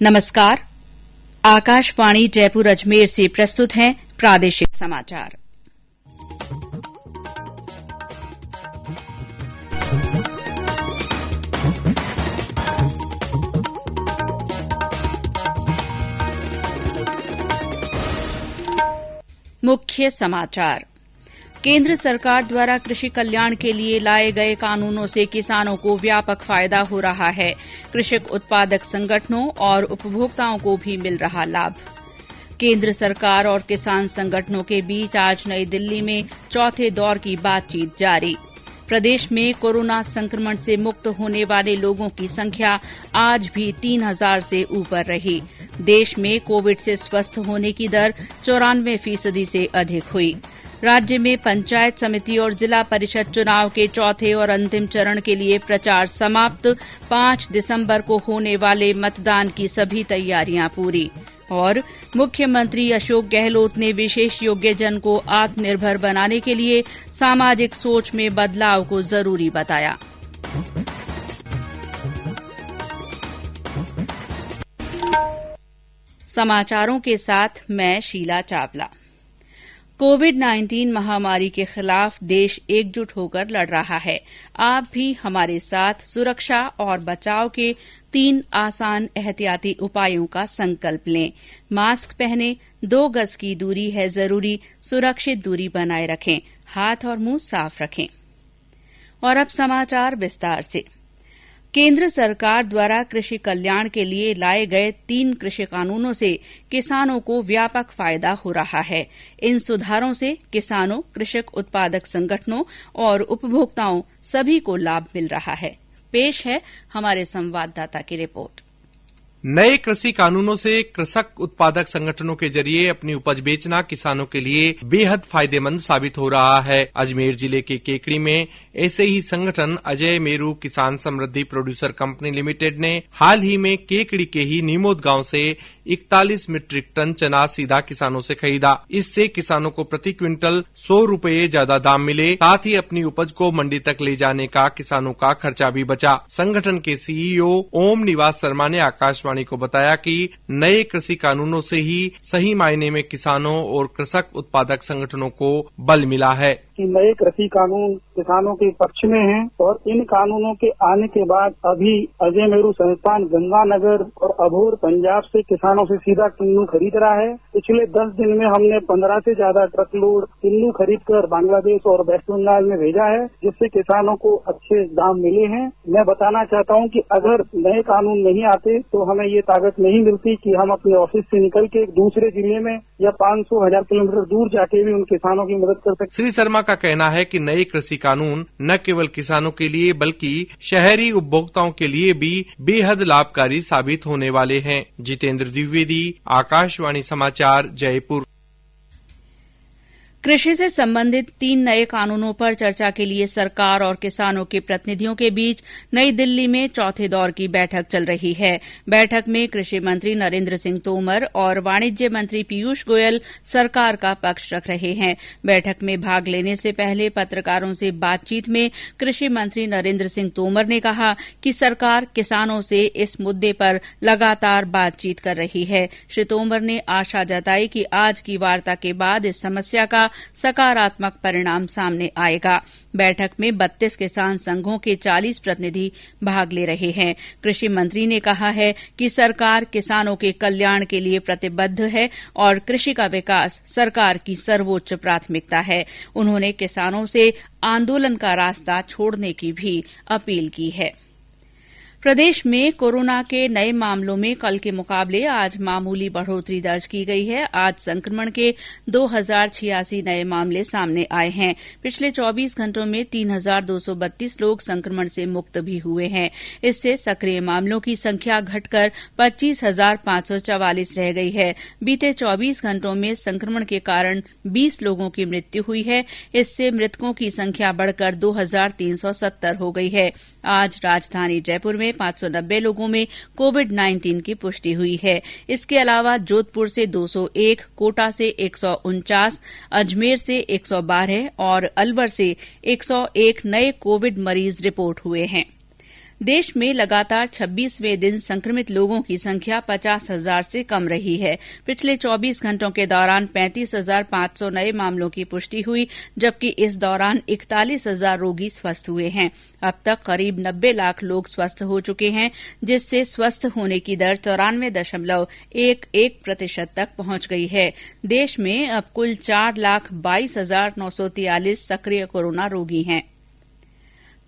नमस्कार। आकाशवाणी जयपुर अजमेर से प्रस्तुत हैं प्रादेशिक समाचार। मुख्य समाचार। केंद्र सरकार द्वारा कृषि कल्याण के लिए लाए गए कानूनों से किसानों को व्यापक फायदा हो रहा है। कृषक उत्पादक संगठनों और उपभोक्ताओं को भी मिल रहा लाभ। केंद्र सरकार और किसान संगठनों के बीच आज नई दिल्ली में चौथे दौर की बातचीत जारी। प्रदेश में कोरोना संक्रमण से मुक्त होने वाले लोगों की संख्या आज भी 3000 से ऊपर रही। देश में कोविड से स्वस्थ होने की दर 94% से अधिक हुई। राज्य में पंचायत समिति और जिला परिषद चुनाव के चौथे और अंतिम चरण के लिए प्रचार समाप्त। 5 दिसंबर को होने वाले मतदान की सभी तैयारियां पूरी। और मुख्यमंत्री अशोक गहलोत ने विशेष योग्यजन को आत्मनिर्भर बनाने के लिए सामाजिक सोच में बदलाव को जरूरी बताया। समाचारों के साथ मैं शीला चावला। कोविड-19 महामारी के खिलाफ देश एकजुट होकर लड़ रहा है। आप भी हमारे साथ सुरक्षा और बचाव के 3 आसान एहतियाती उपायों का संकल्प लें। मास्क पहनें, 2 गज की दूरी है जरूरी, सुरक्षित दूरी बनाए रखें, हाथ और मुंह साफ रखें। और अब समाचार विस्तार से। केंद्र सरकार द्वारा कृषि कल्याण के लिए लाए गए 3 कृषि कानूनों से किसानों को व्यापक फायदा हो रहा है। इन सुधारों से किसानों, कृषक उत्पादक संगठनों और उपभोक्ताओं सभी को लाभ मिल रहा है। पेश है हमारे संवाददाता की रिपोर्ट। नए कृषि कानूनों से कृषक उत्पादक संगठनों के जरिए अपनी उपज बेचना किसानों के लिए बेहद फायदेमंद साबित हो रहा है। अजमेर जिले के केकड़ी में ऐसे ही संगठन अजय मेरू किसान समृद्धि प्रोड्यूसर कंपनी लिमिटेड ने हाल ही में केकड़ी के ही नीमोद गांव से 41 मीट्रिक टन चना सीधा किसानों से खरीदा। इससे किसानों को प्रति क्विंटल 100 रुपये ज्यादा दाम मिले। साथ ही अपनी उपज को मंडी तक ले जाने का किसानों का खर्चा भी बचा। संगठन के सीईओ ओम निवास शर्मा ने आकाशवाणी को बताया कि नए कृषि कानूनों से ही सही मायने में किसानों और कृषक उत्पादक संगठनों को बल मिला है। कि नए कृषि कानून किसानों के पक्ष में हैं और इन कानूनों के आने के बाद अभी अजय मेरू संस्थान गंगानगर और अबोहर पंजाब से किसानों से सीधा किन्नू खरीद रहा है। पिछले 10 दिन में हमने 15 से ज्यादा ट्रक लोड किन्नू खरीद कर बांग्लादेश और वेस्ट बंगाल में भेजा है, जिससे किसानों को अच्छे दाम मिले हैं। मैं बताना चाहता हूं कि अगर नए कानून नहीं आते तो हमें ये ताकत नहीं मिलती कि हम अपने ऑफिस से निकल के दूसरे जिले में या 500-1000 किलोमीटर दूर जाके भी उन किसानों की मदद कर सकते। श्री शर्मा का कहना है कि नए कृषि कानून न केवल किसानों के लिए बल्कि शहरी उपभोक्ताओं के लिए भी बेहद लाभकारी साबित होने वाले हैं। जितेंद्र द्विवेदी, आकाशवाणी समाचार, जयपुर। कृषि से संबंधित 3 नए कानूनों पर चर्चा के लिए सरकार और किसानों के प्रतिनिधियों के बीच नई दिल्ली में चौथे दौर की बैठक चल रही है। बैठक में कृषि मंत्री नरेंद्र सिंह तोमर और वाणिज्य मंत्री पीयूष गोयल सरकार का पक्ष रख रहे हैं। बैठक में भाग लेने से पहले पत्रकारों से बातचीत में कृषि मंत्री नरेंद्र सिंह तोमर ने कहा कि सरकार किसानों से इस मुद्दे पर लगातार बातचीत कर रही है। श्री तोमर ने आशा जताई कि आज की वार्ता के बाद इस समस्या का सकारात्मक परिणाम सामने आएगा। बैठक में 32 किसान संघों के 40 प्रतिनिधि भाग ले रहे हैं। कृषि मंत्री ने कहा है कि सरकार किसानों के कल्याण के लिए प्रतिबद्ध है और कृषि का विकास सरकार की सर्वोच्च प्राथमिकता है। उन्होंने किसानों से आंदोलन का रास्ता छोड़ने की भी अपील की है। प्रदेश में कोरोना के नए मामलों में कल के मुकाबले आज मामूली बढ़ोतरी दर्ज की गई है। आज संक्रमण के 2086 नए मामले सामने आए हैं। पिछले 24 घंटों में 3232 लोग संक्रमण से मुक्त भी हुए हैं। इससे सक्रिय मामलों की संख्या घटकर 25,544 रह गई है। बीते 24 घंटों में संक्रमण के कारण 20 लोगों की मृत्यु हुई है। इससे मृतकों की संख्या बढ़कर 2370 हो गई है। आज राजधानी जयपुर में 590 लोगों में कोविड-19 की पुष्टि हुई है। इसके अलावा जोधपुर से 201, कोटा से 149, अजमेर से 112 और अलवर से 101 नए कोविड मरीज रिपोर्ट हुए हैं। देश में लगातार 26वें दिन संक्रमित लोगों की संख्या 50,000 से कम रही है। पिछले 24 घंटों के दौरान 35,500 नए मामलों की पुष्टि हुई, जबकि इस दौरान 41,000 रोगी स्वस्थ हुए हैं। अब तक करीब 90 लाख लोग स्वस्थ हो चुके हैं, जिससे स्वस्थ होने की दर 94.11% तक पहुंच गई है। देश में अब कुल 4,22,943 सक्रिय कोरोना रोगी हैं।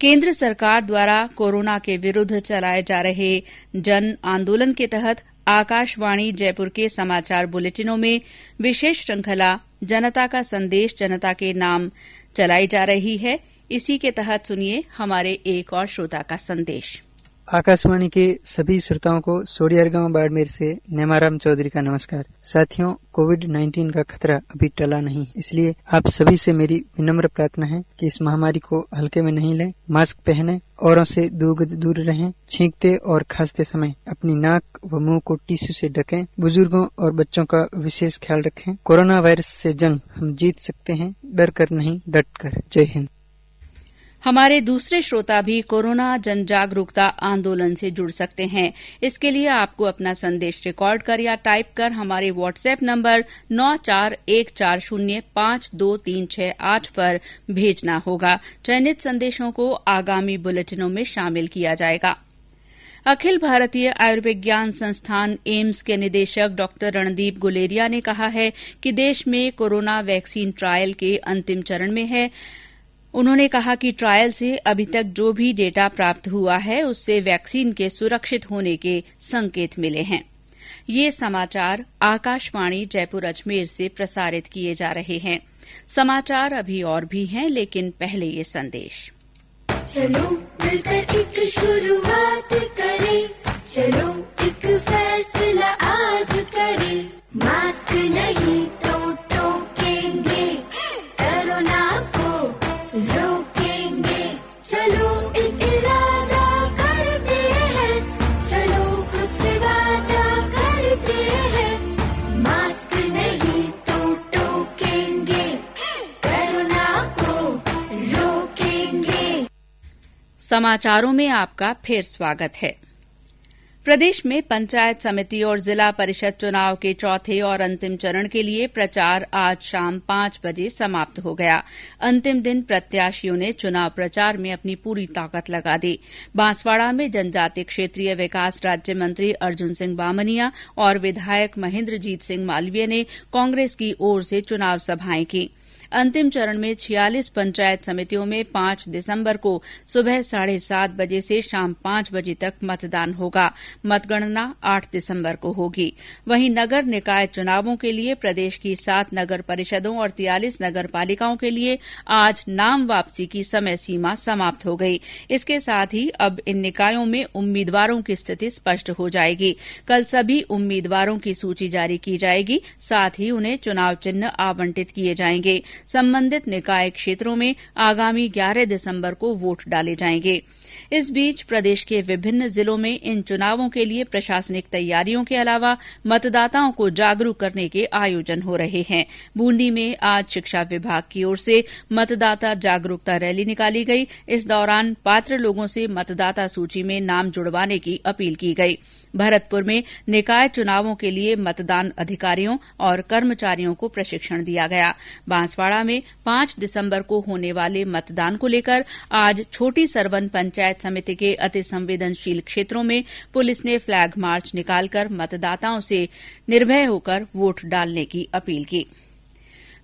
केंद्र सरकार द्वारा कोरोना के विरुद्ध चलाए जा रहे जन आंदोलन के तहत आकाशवाणी जयपुर के समाचार बुलेटिनों में विशेष श्रृंखला जनता का संदेश जनता के नाम चलाई जा रही है। इसी के तहत सुनिए हमारे एक और श्रोता का संदेश। आकाशवाणी के सभी श्रोताओं को सोडियार गांव बाड़मेर से नेमाराम चौधरी का नमस्कार। साथियों, कोविड-19 का खतरा अभी टला नहीं, इसलिए आप सभी से मेरी विनम्र प्रार्थना है कि इस महामारी को हल्के में नहीं लें, मास्क पहने, औरों से 2 गज दूर रहें, छींकते और खांसते समय अपनी नाक व मुंह को टिश्यू से ढकें, बुजुर्गों और बच्चों का विशेष ख्याल रखें। कोरोना वायरस से जंग हम जीत सकते हैं, डर कर नहीं, डट कर। जय हिंद। हमारे दूसरे श्रोता भी कोरोना जन जागरूकता आंदोलन से जुड़ सकते हैं। इसके लिए आपको अपना संदेश रिकॉर्ड कर या टाइप कर हमारे व्हाट्सएप नंबर 9414052368 पर भेजना होगा। चयनित संदेशों को आगामी बुलेटिनों में शामिल किया जाएगा। अखिल भारतीय आयुर्विज्ञान संस्थान एम्स के निदेशक डॉक्टर रणदीप गुलेरिया ने कहा है कि देश में कोरोना वैक्सीन ट्रायल के अंतिम चरण में है। उन्होंने कहा कि ट्रायल से अभी तक जो भी डेटा प्राप्त हुआ है, उससे वैक्सीन के सुरक्षित होने के संकेत मिले हैं। ये समाचार आकाशवाणी जयपुर अजमेर से प्रसारित किए जा रहे हैं। समाचार अभी और भी हैं, लेकिन पहले ये संदेश। चलो मिलकर एक शुरुआत करें, चलो एक फैसला आज करें, मास्क नहीं तो टोकेंगे, कोरोना को रोकेंगे, चलो एक इरादा करते हैं, चलो खुद से वादा करते हैं, मास्क नहीं तो टोकेंगे, कोरोना को रोकेंगे। समाचारों में आपका फिर स्वागत है। प्रदेश में पंचायत समिति और जिला परिषद चुनाव के चौथे और अंतिम चरण के लिए प्रचार आज शाम 5 बजे समाप्त हो गया। अंतिम दिन प्रत्याशियों ने चुनाव प्रचार में अपनी पूरी ताकत लगा दी। बांसवाड़ा में जनजातीय क्षेत्रीय विकास राज्य मंत्री अर्जुन सिंह बामनिया और विधायक महेंद्रजीत सिंह मालवीय ने कांग्रेस की ओर से चुनाव सभाएं की। अंतिम चरण में 46 पंचायत समितियों में 5 दिसंबर को सुबह 7:30 बजे से शाम 5 बजे तक मतदान होगा। मतगणना 8 दिसंबर को होगी। वहीं नगर निकाय चुनावों के लिए प्रदेश की 7 नगर परिषदों और 43 नगर पालिकाओं के लिए आज नाम वापसी की समय सीमा समाप्त हो गई। इसके साथ ही अब इन निकायों में उम्मीदवारों की स्थिति स्पष्ट हो जाएगी। कल सभी उम्मीदवारों की सूची जारी की जाएगी, साथ ही उन्हें चुनाव चिन्ह आवंटित किए जाएंगे। संबंधित निकाय क्षेत्रों में आगामी 11 दिसंबर को वोट डाले जाएंगे। इस बीच प्रदेश के विभिन्न जिलों में इन चुनावों के लिए प्रशासनिक तैयारियों के अलावा मतदाताओं को जागरूक करने के आयोजन हो रहे हैं। बूंदी में आज शिक्षा विभाग की ओर से मतदाता जागरूकता रैली निकाली गई। इस दौरान पात्र लोगों से मतदाता सूची में नाम जुड़वाने की अपील की गई। भरतपुर में निकाय चुनावों के लिए मतदान अधिकारियों और कर्मचारियों को प्रशिक्षण दिया गया। बांसवाड़ा में 5 दिसंबर को होने वाले मतदान को लेकर आज छोटी सरवन पंचायत समिति के अति संवेदनशील क्षेत्रों में पुलिस ने फ्लैग मार्च निकालकर मतदाताओं से निर्भय होकर वोट डालने की अपील की।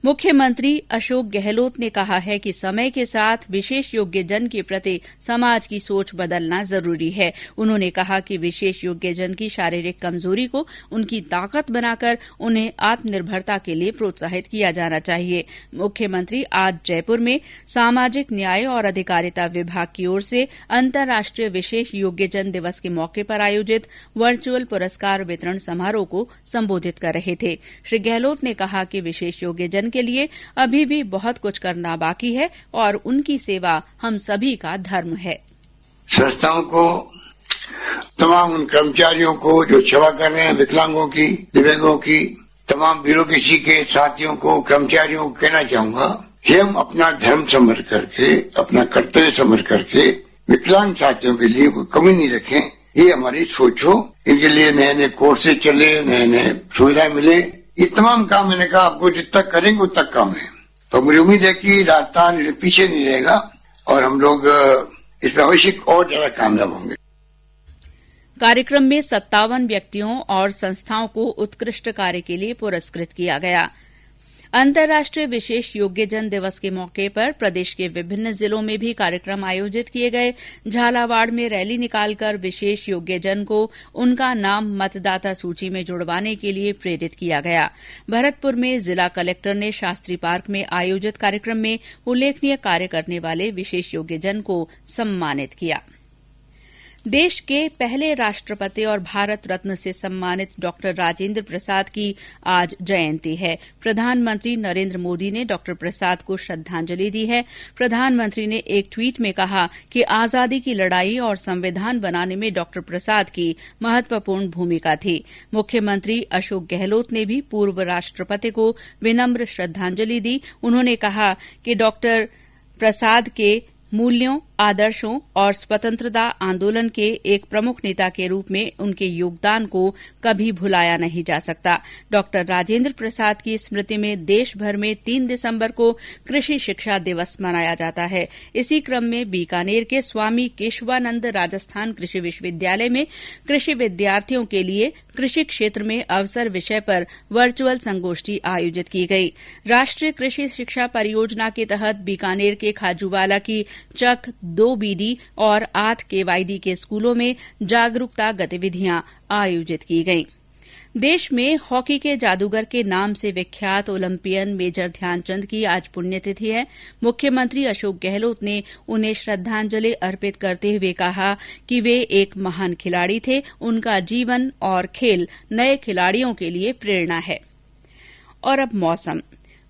मुख्यमंत्री अशोक गहलोत ने कहा है कि समय के साथ विशेष योग्यजन के प्रति समाज की सोच बदलना जरूरी है। उन्होंने कहा कि विशेष योग्यजन की शारीरिक कमजोरी को उनकी ताकत बनाकर उन्हें आत्मनिर्भरता के लिए प्रोत्साहित किया जाना चाहिए। मुख्यमंत्री आज जयपुर में सामाजिक न्याय और अधिकारिता विभाग की ओर से अंतर्राष्ट्रीय विशेष योग्यजन दिवस के मौके पर आयोजित वर्चुअल पुरस्कार वितरण समारोह को संबोधित कर रहे थे। श्री गहलोत ने कहा कि विशेष योग्यजन के लिए अभी भी बहुत कुछ करना बाकी है और उनकी सेवा हम सभी का धर्म है। संस्थाओं को, तमाम उन कर्मचारियों को जो सेवा कर रहे हैं, विकलांगों की, दिव्यांगों की, तमाम ब्यूरोक्रेसी के साथियों को, कर्मचारियों को कहना चाहूंगा कि हम अपना धर्म समझ करके, अपना कर्तव्य समझ करके विकलांग साथियों के लिए कोई कमी नहीं रखें, ये हमारी सोच हो। इनके लिए नए नए कोर्सेज चले, नए नए सुविधाएं मिले, ये तमाम काम मैंने कहा आपको जितना करेंगे उतना कम है। तो मुझे उम्मीद है कि राजस्थान पीछे नहीं रहेगा और हम लोग इसमें अवश्य और ज्यादा कामयाब होंगे। कार्यक्रम में 57 व्यक्तियों और संस्थाओं को उत्कृष्ट कार्य के लिए पुरस्कृत किया गया। अंतर्राष्ट्रीय विशेष योग्यजन दिवस के मौके पर प्रदेश के विभिन्न जिलों में भी कार्यक्रम आयोजित किए गए। झालावाड़ में रैली निकालकर विशेष योग्यजन को उनका नाम मतदाता सूची में जुड़वाने के लिए प्रेरित किया गया। भरतपुर में जिला कलेक्टर ने शास्त्री पार्क में आयोजित कार्यक्रम में उल्लेखनीय कार्य करने वाले विशेष योग्यजन को सम्मानित किया। देश के पहले राष्ट्रपति और भारत रत्न से सम्मानित डॉक्टर राजेंद्र प्रसाद की आज जयंती है। प्रधानमंत्री नरेंद्र मोदी ने डॉक्टर प्रसाद को श्रद्धांजलि दी है। प्रधानमंत्री ने एक ट्वीट में कहा कि आजादी की लड़ाई और संविधान बनाने में डॉक्टर प्रसाद की महत्वपूर्ण भूमिका थी। मुख्यमंत्री अशोक गहलोत ने भी पूर्व राष्ट्रपति को विनम्र श्रद्धांजलि दी। उन्होंने कहा कि डॉक्टर प्रसाद के मूल्यों, आदर्शों और स्वतंत्रता आंदोलन के एक प्रमुख नेता के रूप में उनके योगदान को कभी भुलाया नहीं जा सकता। डॉक्टर राजेंद्र प्रसाद की स्मृति में देश भर में 3 दिसंबर को कृषि शिक्षा दिवस मनाया जाता है। इसी क्रम में बीकानेर के स्वामी केशवानंद राजस्थान कृषि विश्वविद्यालय में कृषि विद्यार्थियों के लिए कृषि क्षेत्र में अवसर विषय पर वर्चुअल संगोष्ठी आयोजित की गई। राष्ट्रीय कृषि शिक्षा परियोजना के तहत बीकानेर के खाजूवाला की चक 2 बीडी और 8 केवाईडी के स्कूलों में जागरूकता गतिविधियां आयोजित की गईं। देश में हॉकी के जादूगर के नाम से विख्यात ओलंपियन मेजर ध्यानचंद की आज पुण्यतिथि है। मुख्यमंत्री अशोक गहलोत ने उन्हें श्रद्धांजलि अर्पित करते हुए कहा कि वे एक महान खिलाड़ी थे। उनका जीवन और खेल नए खिलाड़ियों के लिए प्रेरणा है। और अब मौसम।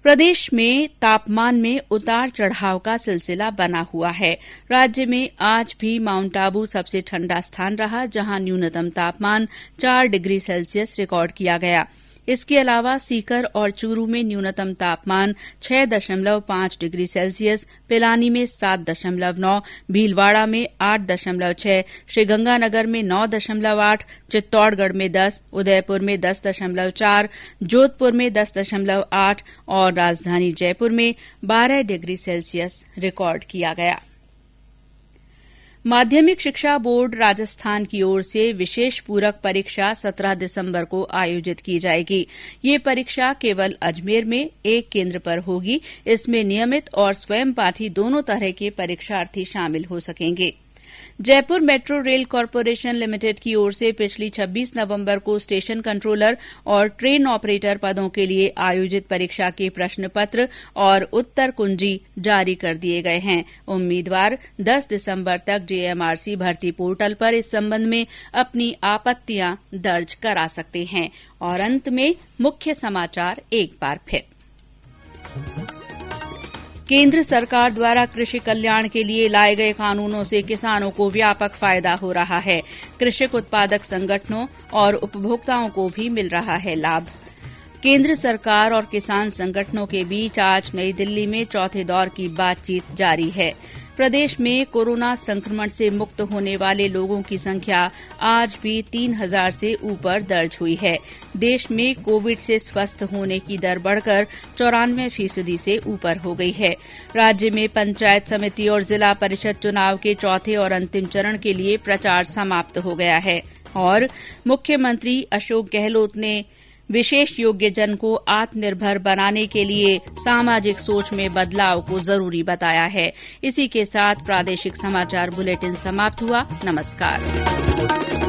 प्रदेश में तापमान में उतार चढ़ाव का सिलसिला बना हुआ है। राज्य में आज भी माउंट आबू सबसे ठंडा स्थान रहा, जहां न्यूनतम तापमान 4 डिग्री सेल्सियस रिकॉर्ड किया गया। इसके अलावा सीकर और चूरू में न्यूनतम तापमान 6.5 डिग्री सेल्सियस, पिलानी में 7.9, भीलवाड़ा में 8.6, श्रीगंगानगर में 9.8, चित्तौड़गढ़ में 10, उदयपुर में 10.4, जोधपुर में 10.8 और राजधानी जयपुर में 12 डिग्री सेल्सियस रिकॉर्ड किया गया। माध्यमिक शिक्षा बोर्ड राजस्थान की ओर से विशेष पूरक परीक्षा 17 दिसंबर को आयोजित की जाएगी। ये परीक्षा केवल अजमेर में एक केंद्र पर होगी। इसमें नियमित और स्वयं पाठी दोनों तरह के परीक्षार्थी शामिल हो सकेंगे। Jaipur metro rail corporation limited की ओर से पिछली 26 नवंबर को स्टेशन कंट्रोलर और ट्रेन ऑपरेटर पदों के लिए आयोजित परीक्षा के प्रश्न पत्र और उत्तर कुंजी जारी कर दिए गए हैं। उम्मीदवार 10 दिसंबर तक जेएमआरसी भर्ती पोर्टल पर इस संबंध में अपनी आपत्तियां दर्ज करा सकते हैं। और अंत में मुख्य समाचार एक बार फिर। केंद्र सरकार द्वारा कृषि कल्याण के लिए लाए गए कानूनों से किसानों को व्यापक फायदा हो रहा है। कृषक उत्पादक संगठनों और उपभोक्ताओं को भी मिल रहा है लाभ। केंद्र सरकार और किसान संगठनों के बीच आज नई दिल्ली में चौथे दौर की बातचीत जारी है। प्रदेश में कोरोना संक्रमण से मुक्त होने वाले लोगों की संख्या आज भी 3000 से ऊपर दर्ज हुई है। देश में कोविड से स्वस्थ होने की दर बढ़कर 94% से ऊपर हो गई है। राज्य में पंचायत समिति और जिला परिषद चुनाव के चौथे और अंतिम चरण के लिए प्रचार समाप्त हो गया है। और मुख्यमंत्री अशोक गहलोत ने विशेष योग्यजन को आत्मनिर्भर बनाने के लिए सामाजिक सोच में बदलाव को जरूरी बताया है। इसी के साथ प्रादेशिक समाचार बुलेटिन समाप्त हुआ। नमस्कार।